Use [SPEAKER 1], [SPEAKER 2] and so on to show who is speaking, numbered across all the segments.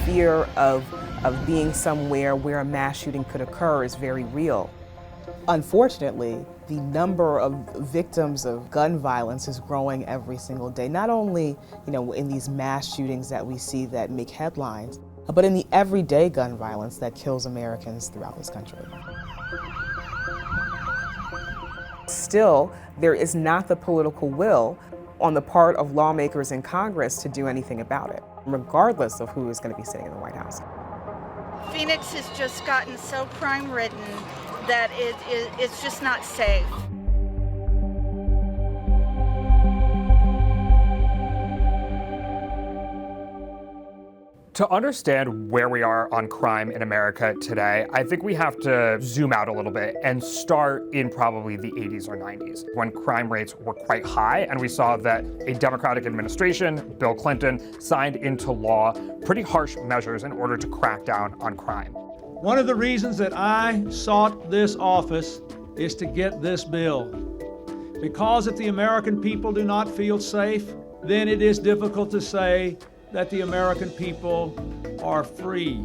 [SPEAKER 1] fear of being somewhere where a mass shooting could occur is very real. Unfortunately, the number of victims of gun violence is growing every single day, not only, in these mass shootings that we see that make headlines, but in the everyday gun violence that kills Americans throughout this country. Still, there is not the political will on the part of lawmakers in Congress to do anything about it, regardless of who is going to be sitting in the White House.
[SPEAKER 2] Phoenix has just gotten so crime-ridden that it's just not safe.
[SPEAKER 3] To understand where we are on crime in America today, I think we have to zoom out a little bit and start in probably the 80s or 90s, when crime rates were quite high, and we saw that a Democratic administration, Bill Clinton, signed into law pretty harsh measures in order to crack down on crime.
[SPEAKER 4] One of the reasons that I sought this office is to get this bill. Because if the American people do not feel safe, then it is difficult to say that the American people are free.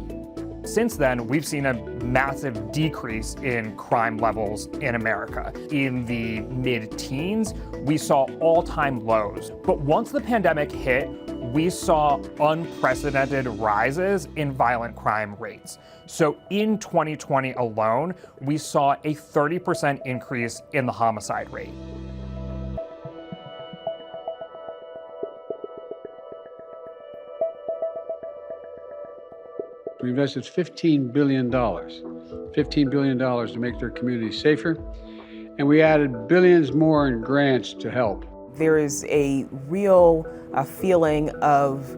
[SPEAKER 3] Since then, we've seen a massive decrease in crime levels in America. In the mid-teens, we saw all-time lows. But once the pandemic hit, we saw unprecedented rises in violent crime rates. So in 2020 alone, we saw a 30% increase in the homicide rate.
[SPEAKER 5] We invested $15 billion to make their communities safer, and we added billions more in grants to help.
[SPEAKER 1] There is a real feeling of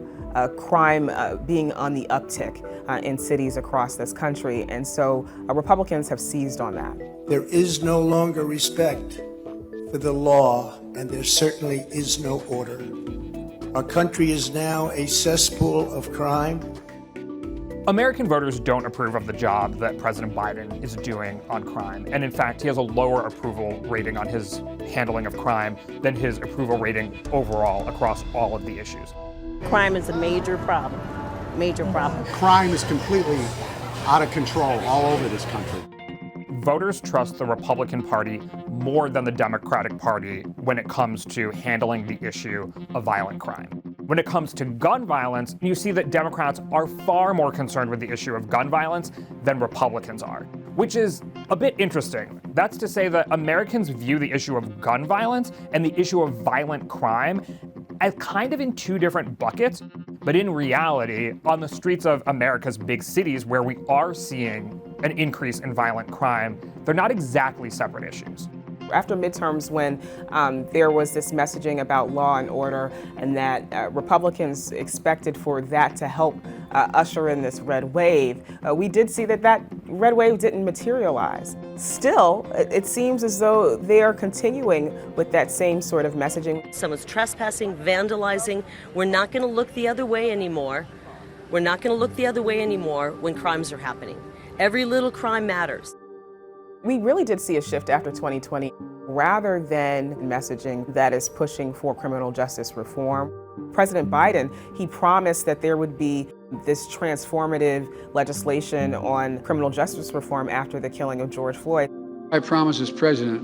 [SPEAKER 1] crime being on the uptick in cities across this country, and so Republicans have seized on that.
[SPEAKER 6] There is no longer respect for the law, and there certainly is no order. Our country is now a cesspool of crime.
[SPEAKER 3] American voters don't approve of the job that President Biden is doing on crime. And in fact, he has a lower approval rating on his handling of crime than his approval rating overall across all of the issues.
[SPEAKER 7] Crime is a major problem,
[SPEAKER 8] Crime is completely out of control all over this country.
[SPEAKER 3] Voters trust the Republican Party more than the Democratic Party when it comes to handling the issue of violent crime. When it comes to gun violence, you see that Democrats are far more concerned with the issue of gun violence than Republicans are, which is a bit interesting. That's to say that Americans view the issue of gun violence and the issue of violent crime as kind of in two different buckets, but in reality, on the streets of America's big cities where we are seeing an increase in violent crime, they're not exactly separate issues.
[SPEAKER 1] After midterms, when there was this messaging about law and order, and that Republicans expected for that to help usher in this red wave, we did see that red wave didn't materialize. Still, it seems as though they are continuing with that same sort of messaging.
[SPEAKER 7] Someone's trespassing, vandalizing. We're not going to look the other way anymore. We're not going to look the other way anymore when crimes are happening. Every little crime matters.
[SPEAKER 1] We really did see a shift after 2020. Rather than messaging that is pushing for criminal justice reform, President Biden, he promised that there would be this transformative legislation on criminal justice reform after the killing of George Floyd.
[SPEAKER 5] I promised as president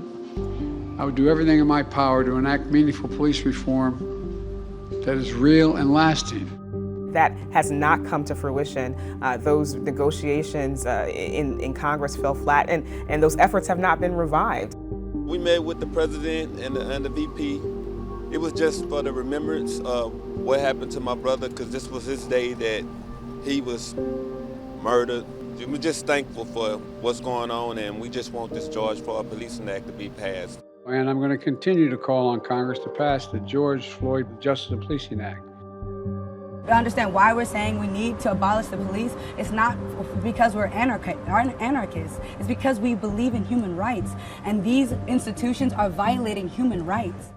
[SPEAKER 5] I would do everything in my power to enact meaningful police reform that is real and lasting.
[SPEAKER 1] That has not come to fruition. Those negotiations in Congress fell flat, and those efforts have not been revived.
[SPEAKER 9] We met with the president and the VP. It was just for the remembrance of what happened to my brother, because this was his day that he was murdered. We're just thankful for what's going on, and we just want this George Floyd Policing Act to be passed.
[SPEAKER 5] And I'm going to continue to call on Congress to pass the George Floyd Justice and Policing Act.
[SPEAKER 10] I understand why we're saying we need to abolish the police. It's not because we're anarchists. It's because we believe in human rights, and these institutions are violating human rights.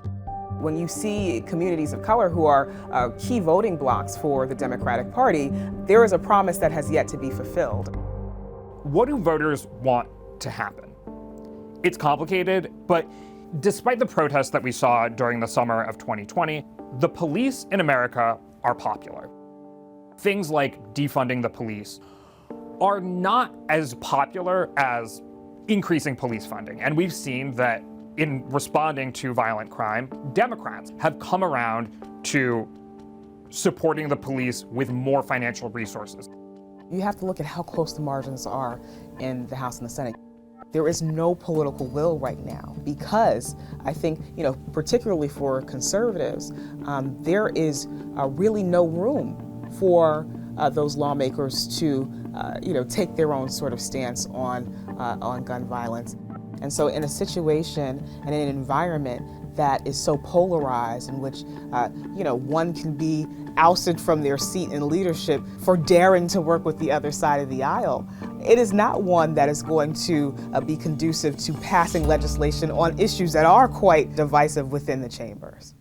[SPEAKER 1] When you see communities of color who are key voting blocs for the Democratic Party, there is a promise that has yet to be fulfilled.
[SPEAKER 3] What do voters want to happen? It's complicated, but despite the protests that we saw during the summer of 2020, the police in America are popular. things like defunding the police are not as popular as increasing police funding. And we've seen that in responding to violent crime, Democrats have come around to supporting the police with more financial resources.
[SPEAKER 1] You have to look at how close the margins are in the House and the Senate. There is no political will right now because I think, particularly for conservatives, there is really no room for those lawmakers to, take their own sort of stance on gun violence. And so in a situation and in an environment that is so polarized in which, one can be ousted from their seat in leadership for daring to work with the other side of the aisle, it is not one that is going to be conducive to passing legislation on issues that are quite divisive within the chambers.